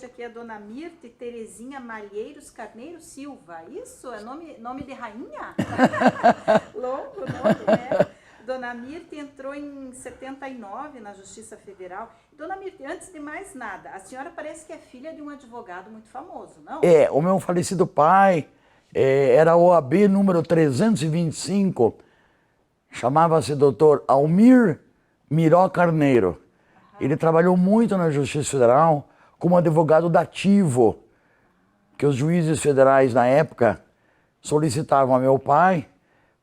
hoje aqui é a Dona Mirta e Terezinha Malheiros Carneiro Silva. Isso? É nome de rainha? Louco o nome, né? Dona Mirta entrou em 79 na Justiça Federal. Dona Mirta, antes de mais nada, a senhora parece que é filha de um advogado muito famoso, não? É, o meu falecido pai era OAB número 325, chamava-se doutor Almir Miró Carneiro. Ele trabalhou muito na Justiça Federal como advogado dativo, que os juízes federais na época solicitavam a meu pai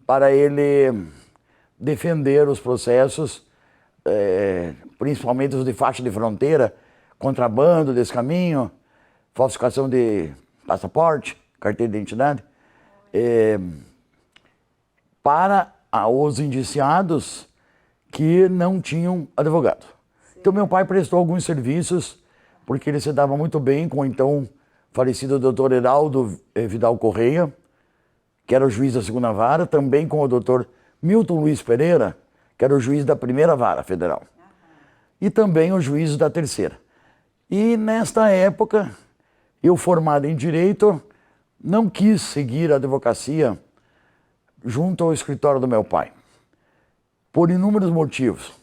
para ele defender os processos, principalmente os de faixa de fronteira, contrabando, descaminho, falsificação de passaporte, carteira de identidade, para os indiciados que não tinham advogado. Então meu pai prestou alguns serviços, porque ele se dava muito bem com o então falecido doutor Heraldo Vidal Correia, que era o juiz da segunda vara, também com o doutor Milton Luiz Pereira, que era o juiz da primeira vara federal, e também o juiz da terceira. E nesta época, eu formado em Direito, não quis seguir a advocacia junto ao escritório do meu pai, por inúmeros motivos.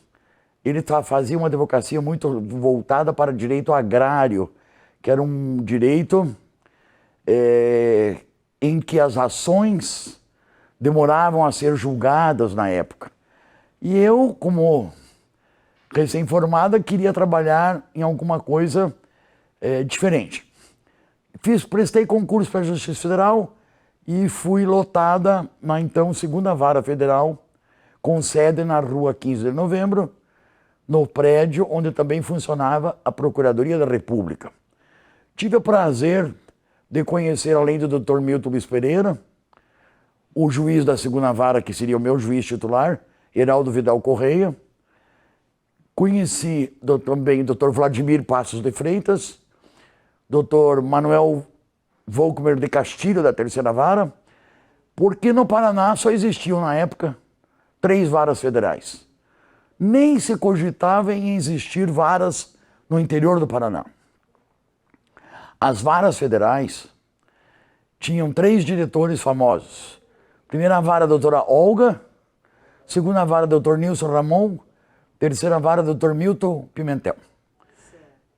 Ele fazia uma advocacia muito voltada para direito agrário, que era um direito em que as ações demoravam a ser julgadas na época. E eu, como recém-formada, queria trabalhar em alguma coisa diferente. Prestei concurso para a Justiça Federal e fui lotada na então segunda vara federal, com sede na rua 15 de novembro, no prédio onde também funcionava a Procuradoria da República. Tive o prazer de conhecer, além do Dr. Milton Luiz Pereira, o juiz da segunda vara, que seria o meu juiz titular, Heraldo Vidal Correia. Conheci também o Dr. Vladimir Passos de Freitas, Dr. Manuel Volkmer de Castilho, da terceira vara, porque no Paraná só existiam, na época, 3 varas federais. Nem se cogitava em existir varas no interior do Paraná. As varas federais tinham 3 diretores famosos. Primeira vara, a doutora Olga, segunda vara, doutor Nilson Ramon, terceira vara, doutor Milton Pimentel.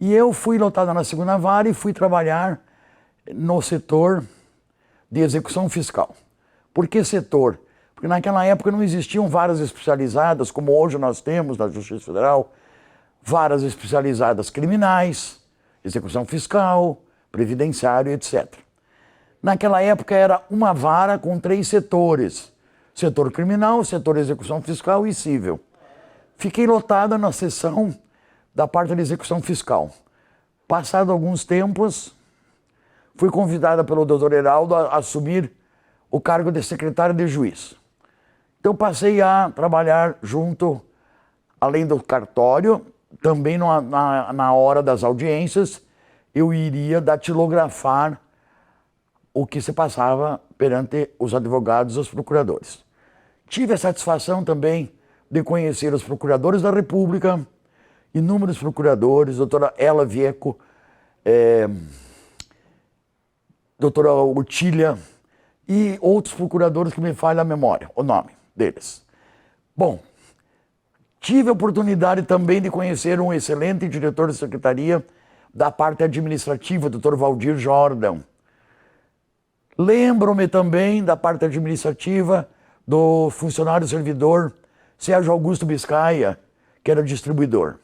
E eu fui lotada na segunda vara e fui trabalhar no setor de execução fiscal. Por que setor? Porque naquela época não existiam varas especializadas, como hoje nós temos na Justiça Federal, varas especializadas criminais, execução fiscal, previdenciário, etc. Naquela época era uma vara com 3 setores: setor criminal, setor de execução fiscal e civil. Fiquei lotada na seção da parte de execução fiscal. Passado alguns tempos, fui convidada pelo doutor Heraldo a assumir o cargo de secretário de juiz. Então passei a trabalhar junto, além do cartório, também na hora das audiências, eu iria datilografar o que se passava perante os advogados e os procuradores. Tive a satisfação também de conhecer os procuradores da República, inúmeros procuradores, doutora Ela Vieco, doutora Otília e outros procuradores que me falha a memória, o nome deles. Bom, tive a oportunidade também de conhecer um excelente diretor de secretaria da parte administrativa, doutor Valdir Jordan. Lembro-me também da parte administrativa do funcionário servidor Sérgio Augusto Biscaia, que era distribuidor.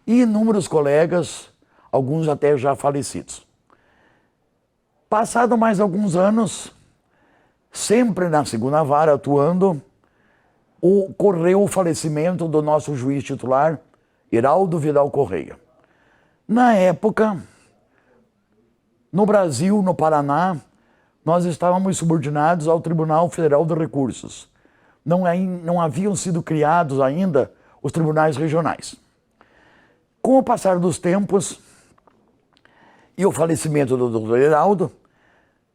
E inúmeros colegas, alguns até já falecidos. Passado mais alguns anos, sempre na segunda vara atuando, ocorreu o falecimento do nosso juiz titular, Heraldo Vidal Correia. Na época, no Brasil, no Paraná, nós estávamos subordinados ao Tribunal Federal de Recursos. Não haviam sido criados ainda os tribunais regionais. Com o passar dos tempos e o falecimento do Dr. Heraldo,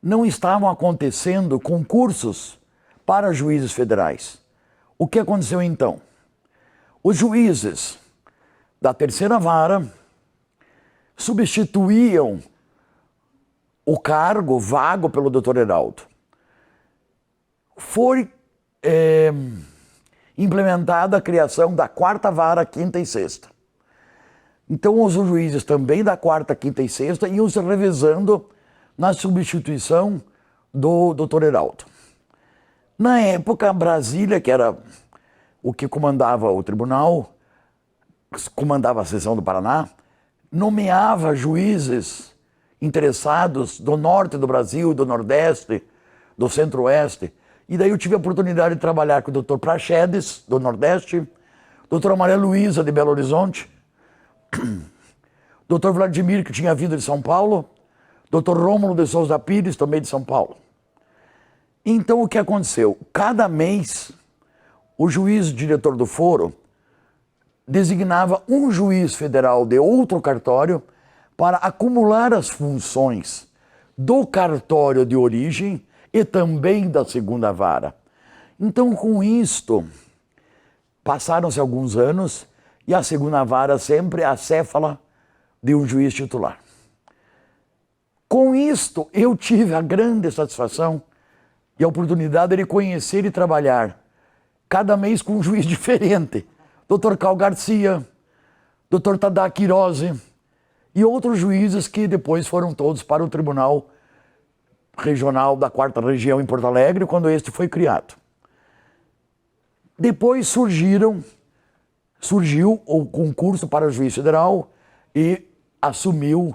não estavam acontecendo concursos para juízes federais. O que aconteceu então? Os juízes da terceira vara substituíam o cargo vago pelo doutor Heraldo. Foi implementada a criação da quarta vara, quinta e sexta. Então os juízes também da quarta, quinta e sexta iam se revezando na substituição do doutor Heraldo. Na época, Brasília, que era o que comandava o tribunal, comandava a seção do Paraná, nomeava juízes interessados do norte do Brasil, do nordeste, do centro-oeste. E daí eu tive a oportunidade de trabalhar com o doutor Praxedes, do nordeste, doutora Maria Luísa, de Belo Horizonte, doutor Vladimir, que tinha vindo de São Paulo, doutor Rômulo de Souza Pires, também de São Paulo. Então o que aconteceu? Cada mês, o juiz diretor do foro designava um juiz federal de outro cartório para acumular as funções do cartório de origem e também da segunda vara. Então, com isto, passaram-se alguns anos e a segunda vara sempre acéfala de um juiz titular. Com isto, eu tive a grande satisfação e a oportunidade de conhecer e trabalhar cada mês com um juiz diferente. Dr. Cal Garcia, Dr. Tadá Quirose e outros juízes que depois foram todos para o Tribunal Regional da Quarta Região em Porto Alegre, quando este foi criado. Depois surgiu o concurso para juiz federal e assumiu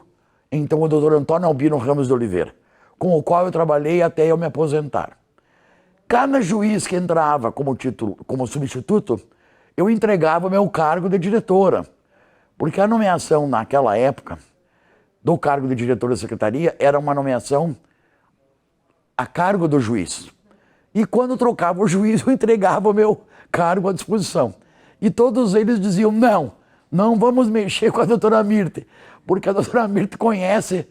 então o Dr. Antônio Albino Ramos de Oliveira, com o qual eu trabalhei até eu me aposentar. Cada juiz que entrava como substituto, eu entregava o meu cargo de diretora, porque a nomeação naquela época do cargo de diretora da secretaria era uma nomeação a cargo do juiz. E quando trocava o juiz, eu entregava o meu cargo à disposição. E todos eles diziam, não vamos mexer com a doutora Mirte, porque a doutora Mirte conhece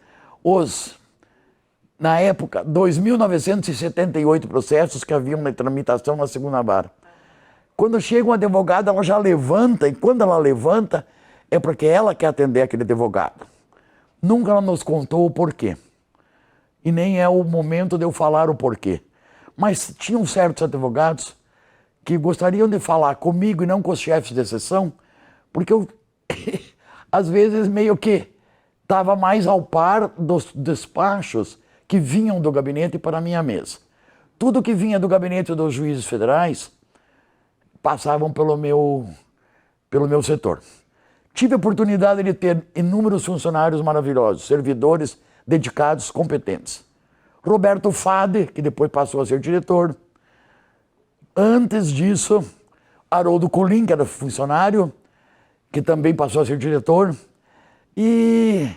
na época, 2.978 processos que haviam na tramitação na segunda vara. Quando chega um advogado, ela já levanta, e quando ela levanta, é porque ela quer atender aquele advogado. Nunca ela nos contou o porquê. E nem é o momento de eu falar o porquê. Mas tinham certos advogados que gostariam de falar comigo e não com os chefes de sessão, porque eu, às vezes, meio que estava mais ao par dos despachos que vinham do gabinete para a minha mesa. Tudo que vinha do gabinete dos juízes federais passavam pelo meu setor. Tive a oportunidade de ter inúmeros funcionários maravilhosos, servidores dedicados, competentes. Roberto Fade, que depois passou a ser diretor. Antes disso, Haroldo Colim, que era funcionário, que também passou a ser diretor. E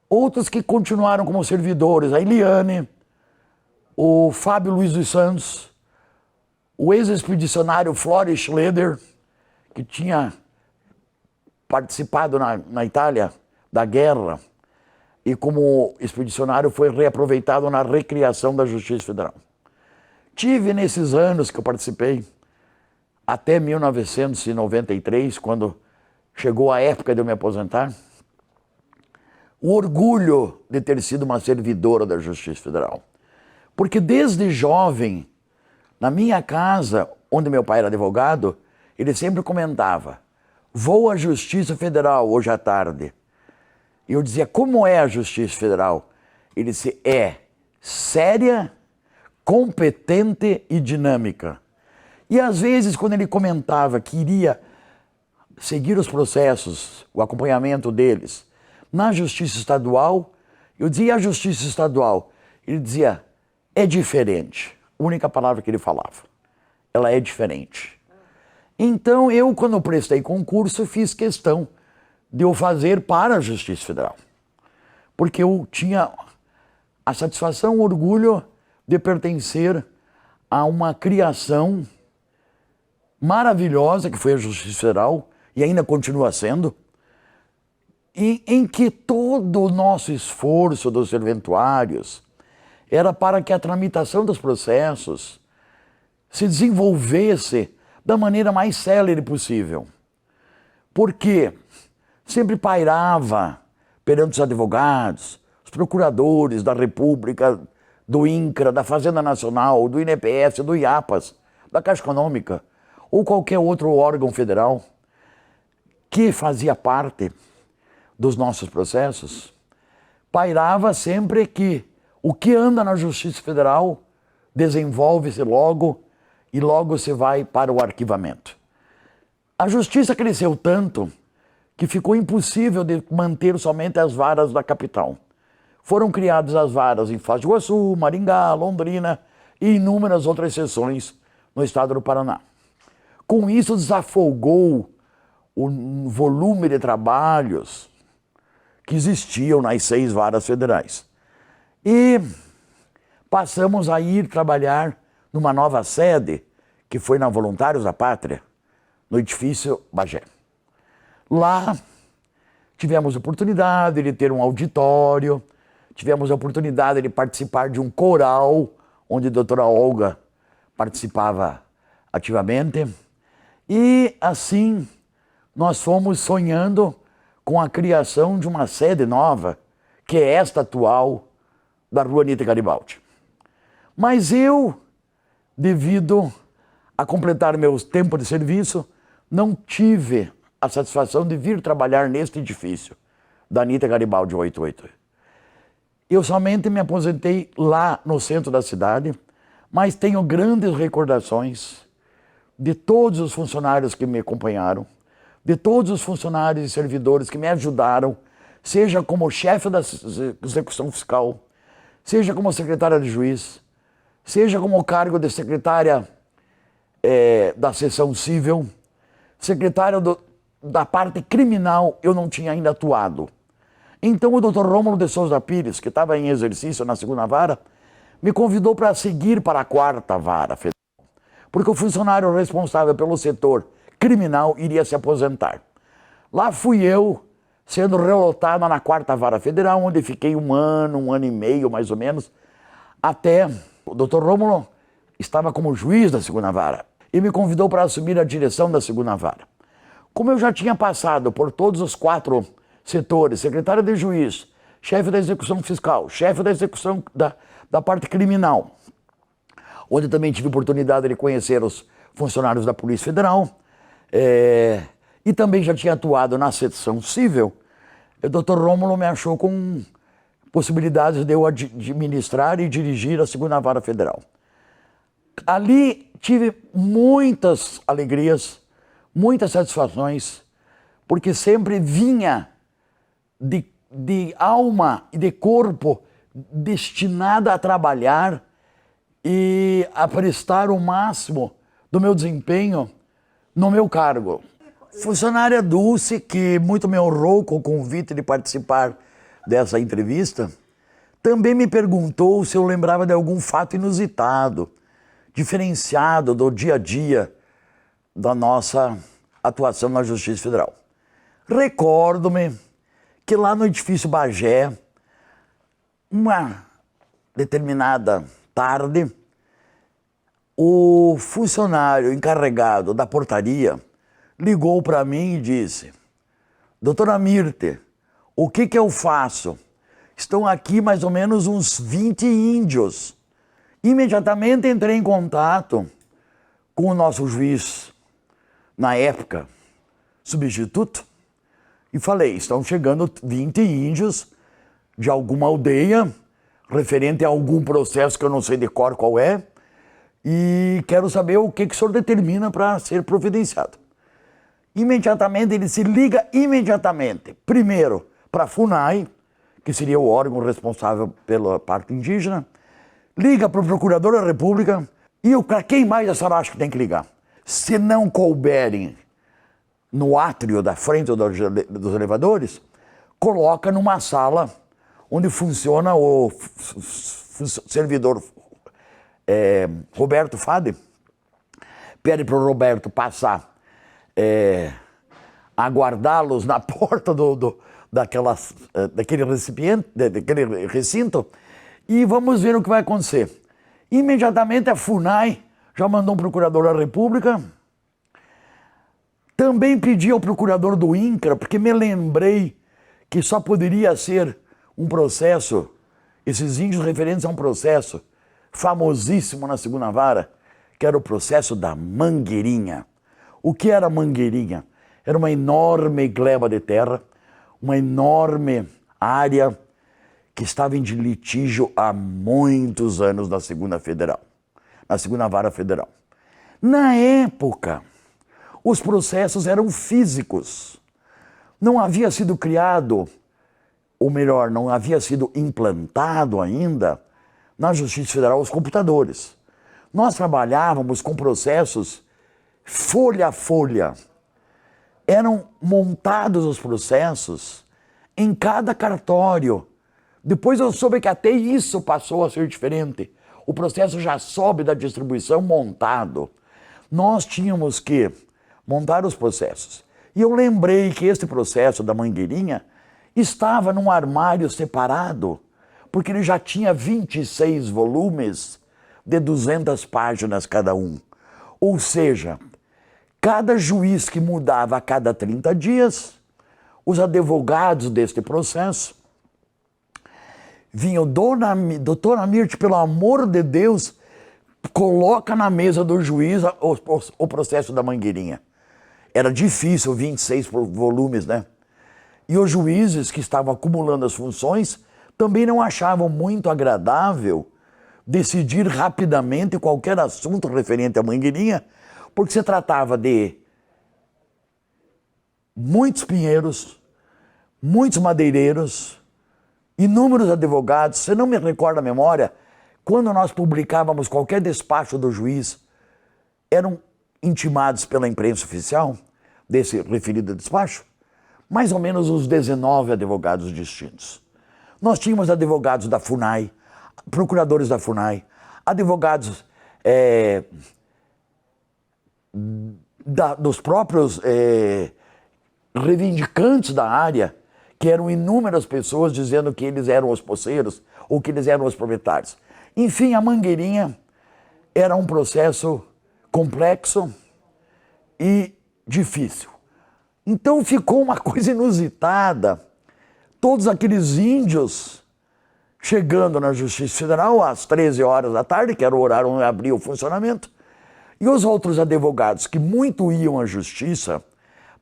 outros que continuaram como servidores, a Eliane, o Fábio Luiz dos Santos, o ex-expedicionário Flores Schleder, que tinha participado na Itália da guerra e como expedicionário foi reaproveitado na recriação da Justiça Federal. Tive nesses anos que eu participei, até 1993, quando chegou a época de eu me aposentar, o orgulho de ter sido uma servidora da Justiça Federal. Porque desde jovem, na minha casa, onde meu pai era advogado, ele sempre comentava, vou à Justiça Federal hoje à tarde. E eu dizia, como é a Justiça Federal? Ele disse, é séria, competente e dinâmica. E às vezes, quando ele comentava que iria seguir os processos, o acompanhamento deles, na Justiça Estadual, eu dizia, e a Justiça Estadual? Ele dizia, é diferente. A única palavra que ele falava. Ela é diferente. Então, eu, quando prestei concurso, fiz questão de eu fazer para a Justiça Federal. Porque eu tinha a satisfação, o orgulho de pertencer a uma criação maravilhosa, que foi a Justiça Federal, e ainda continua sendo, e em que todo o nosso esforço dos serventuários era para que a tramitação dos processos se desenvolvesse da maneira mais célere possível. Porque sempre pairava perante os advogados, os procuradores da República, do INCRA, da Fazenda Nacional, do INPS, do IAPAS, da Caixa Econômica, ou qualquer outro órgão federal que fazia parte dos nossos processos, pairava sempre que o que anda na Justiça Federal desenvolve-se logo e logo se vai para o arquivamento. A Justiça cresceu tanto que ficou impossível de manter somente as varas da capital. Foram criadas as varas em Foz do Iguaçu, Maringá, Londrina e inúmeras outras seções no estado do Paraná. Com isso, desafogou o volume de trabalhos que existiam nas 6 varas federais. E passamos a ir trabalhar numa nova sede, que foi na Voluntários da Pátria, no edifício Bagé. Lá tivemos oportunidade de ter um auditório, tivemos a oportunidade de participar de um coral, onde a doutora Olga participava ativamente. E assim nós fomos sonhando com a criação de uma sede nova, que é esta atual, da Rua Anita Garibaldi. Mas eu, devido a completar meu tempo de serviço, não tive a satisfação de vir trabalhar neste edifício da Anita Garibaldi 88. Eu somente me aposentei lá no centro da cidade, mas tenho grandes recordações de todos os funcionários que me acompanharam, de todos os funcionários e servidores que me ajudaram, seja como chefe da execução fiscal, seja como secretária de juiz, seja como cargo de secretária da seção civil, secretária da parte criminal, eu não tinha ainda atuado. Então o Dr. Rômulo de Souza Pires, que estava em exercício na 2ª vara, me convidou para seguir para a 4ª vara federal, porque o funcionário responsável pelo setor criminal iria se aposentar. Lá fui eu, sendo relotado na 4ª vara federal, onde fiquei um ano e meio mais ou menos, até o Dr. Rômulo estava como juiz da 2ª vara e me convidou para assumir a direção da 2ª vara. Como eu já tinha passado por todos os 4 setores, secretário de juiz, chefe da execução fiscal, chefe da execução da parte criminal, onde também tive oportunidade de conhecer os funcionários da Polícia Federal, e também já tinha atuado na seção civil, o Dr. Rômulo me achou com possibilidades de eu administrar e dirigir a 2ª vara federal. Ali tive muitas alegrias, muitas satisfações, porque sempre vinha de alma e de corpo destinada a trabalhar e a prestar o máximo do meu desempenho no meu cargo. Funcionária Dulce, que muito me honrou com o convite de participar dessa entrevista, também me perguntou se eu lembrava de algum fato inusitado, diferenciado do dia a dia da nossa atuação na Justiça Federal. Recordo-me que lá no edifício Bagé, uma determinada tarde, o funcionário encarregado da portaria ligou para mim e disse: doutora Mirte, o que eu faço? Estão aqui mais ou menos uns 20 índios. Imediatamente entrei em contato com o nosso juiz, na época, substituto, e falei: estão chegando 20 índios de alguma aldeia, referente a algum processo que eu não sei de cor qual é, e quero saber o que o senhor determina para ser providenciado. Imediatamente, ele se liga imediatamente, primeiro para a FUNAI, que seria o órgão responsável pela parte indígena, liga para o Procurador da República e para quem mais a senhora acha que tem que ligar? Se não couberem no átrio da frente dos elevadores, coloca numa sala onde funciona o servidor Roberto Fade, pede para o Roberto passar, aguardá-los na porta daquele recipiente, daquele recinto, e vamos ver o que vai acontecer. Imediatamente a FUNAI já mandou um procurador da República, também pedi ao procurador do INCRA, porque me lembrei que só poderia ser um processo, esses índios referentes a um processo famosíssimo na Segunda Vara, que era o processo da Mangueirinha. O que era a Mangueirinha? Era uma enorme gleba de terra, uma enorme área que estava em litígio há muitos anos na Segunda Vara Federal. Na época, os processos eram físicos. Não havia sido criado, ou melhor, não havia sido implantado ainda na Justiça Federal os computadores. Nós trabalhávamos com processos folha a folha. Eram montados os processos em cada cartório. Depois eu soube que até isso passou a ser diferente. O processo já sobe da distribuição montado. Nós tínhamos que montar os processos. E eu lembrei que este processo da Mangueirinha estava num armário separado, porque ele já tinha 26 volumes de 200 páginas cada um. Ou seja, cada juiz que mudava a cada 30 dias, os advogados deste processo vinham: doutora Mirth, pelo amor de Deus, coloca na mesa do juiz o processo da Mangueirinha. Era difícil, 26 volumes, né? E os juízes que estavam acumulando as funções também não achavam muito agradável decidir rapidamente qualquer assunto referente à Mangueirinha, porque se tratava de muitos pinheiros, muitos madeireiros, inúmeros advogados. Se não me recordo a memória, quando nós publicávamos qualquer despacho do juiz, eram intimados pela imprensa oficial desse referido despacho, mais ou menos uns 19 advogados distintos. Nós tínhamos advogados da FUNAI, procuradores da FUNAI, advogados dos próprios reivindicantes da área, que eram inúmeras pessoas dizendo que eles eram os poceiros ou que eles eram os proprietários. Enfim, a Mangueirinha era um processo complexo e difícil. Então ficou uma coisa inusitada. Todos aqueles índios chegando na Justiça Federal às 13 horas da tarde, que era o horário onde abria o funcionamento, e os outros advogados que muito iam à Justiça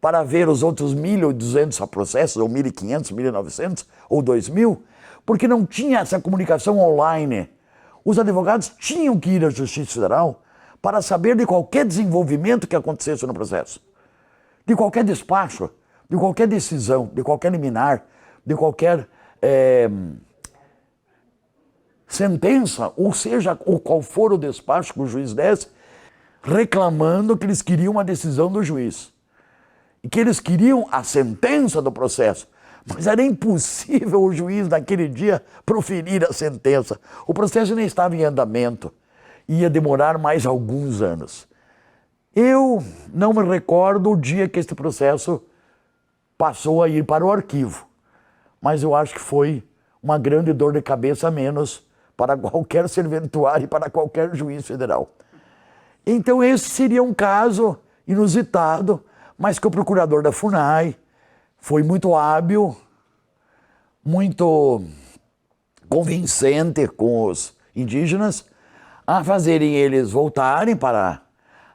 para ver os outros 1.200 processos, ou 1.500, 1.900, ou 2.000, porque não tinha essa comunicação online. Os advogados tinham que ir à Justiça Federal para saber de qualquer desenvolvimento que acontecesse no processo, de qualquer despacho, de qualquer decisão, de qualquer liminar, de qualquer sentença, ou seja, ou qual for o despacho que o juiz desse, reclamando que eles queriam uma decisão do juiz e que eles queriam a sentença do processo. Mas era impossível o juiz naquele dia proferir a sentença. O processo nem estava em andamento. Ia demorar mais alguns anos. Eu não me recordo o dia que este processo passou a ir para o arquivo. Mas eu acho que foi uma grande dor de cabeça a menos para qualquer serventuário e para qualquer juiz federal. Então esse seria um caso inusitado, mas que o procurador da FUNAI foi muito hábil, muito convincente com os indígenas a fazerem eles voltarem para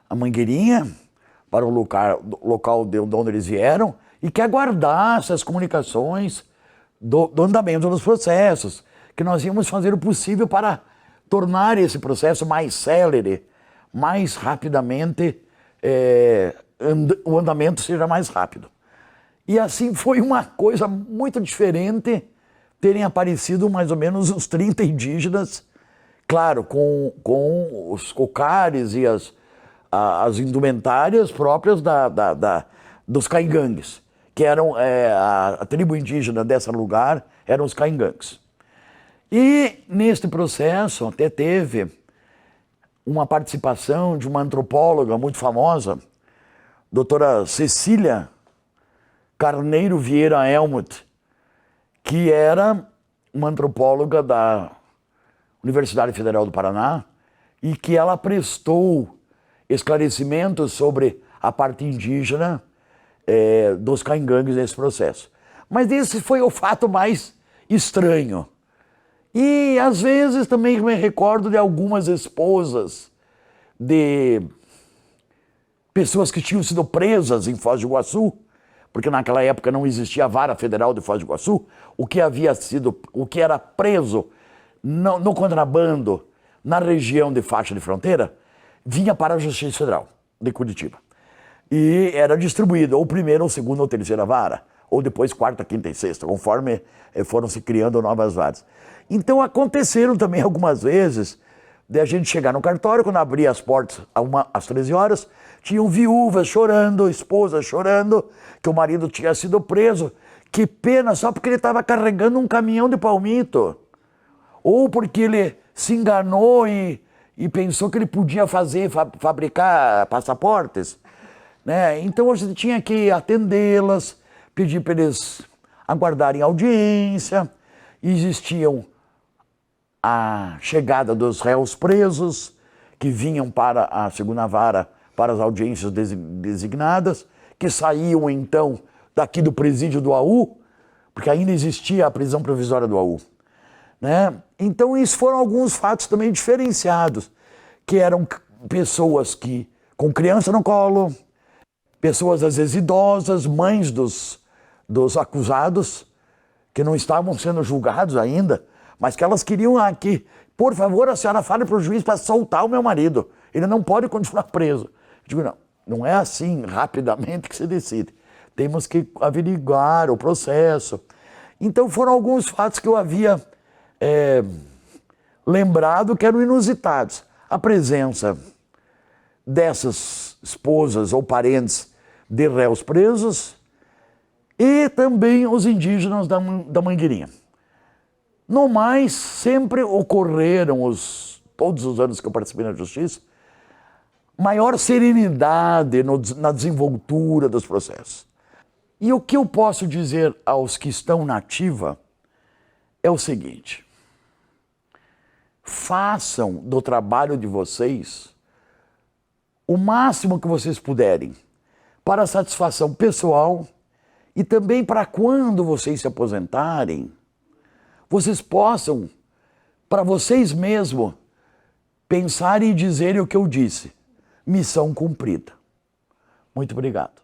a Mangueirinha, para o local de onde eles vieram, e que aguardasse as comunicações do andamento dos processos, que nós íamos fazer o possível para tornar esse processo mais célere, mais rapidamente, o andamento seja mais rápido. E assim foi uma coisa muito diferente terem aparecido mais ou menos uns 30 indígenas, claro, com os cocares e as indumentárias próprias dos caingangues, que eram a tribo indígena desse lugar, eram os caingangues. E neste processo até teve uma participação de uma antropóloga muito famosa, doutora Cecília Carneiro Vieira Helmut, que era uma antropóloga da Universidade Federal do Paraná e que ela prestou esclarecimentos sobre a parte indígena dos caingangues nesse processo. Mas esse foi o fato mais estranho. E às vezes também me recordo de algumas esposas de pessoas que tinham sido presas em Foz do Iguaçu, porque naquela época não existia a Vara Federal de Foz do Iguaçu, o que era preso no contrabando na região de faixa de fronteira, vinha para a Justiça Federal de Curitiba. E era distribuído ou primeira, ou segunda, ou terceira vara, ou depois quarta, quinta e sexta, conforme foram se criando novas varas. Então aconteceram também algumas vezes de a gente chegar no cartório, quando abria as portas às 13 horas, tinham viúvas chorando, esposas chorando, que o marido tinha sido preso. Que pena, só porque ele estava carregando um caminhão de palmito. Ou porque ele se enganou e pensou que ele podia fabricar passaportes. Né? Então a gente tinha que atendê-las, pedir para eles aguardarem audiência. Existiam a chegada dos réus presos, que vinham para a segunda vara, para as audiências designadas, que saíam então daqui do presídio do AU, porque ainda existia a prisão provisória do AU. Né? Então isso foram alguns fatos também diferenciados, que eram pessoas que com criança no colo, pessoas às vezes idosas, mães dos acusados, que não estavam sendo julgados ainda, mas que elas queriam aqui, por favor, a senhora fale para o juiz para soltar o meu marido, ele não pode continuar preso. Eu digo, não é assim rapidamente que se decide, temos que averiguar o processo. Então foram alguns fatos que eu havia lembrado que eram inusitados. A presença dessas esposas ou parentes de réus presos e também os indígenas da Mangueirinha. No mais, sempre ocorreram, todos os anos que eu participei na Justiça, maior serenidade na desenvoltura dos processos. E o que eu posso dizer aos que estão na ativa é o seguinte: façam do trabalho de vocês o máximo que vocês puderem para a satisfação pessoal e também para quando vocês se aposentarem, vocês possam, para vocês mesmos, pensarem e dizerem o que eu disse. Missão cumprida. Muito obrigado.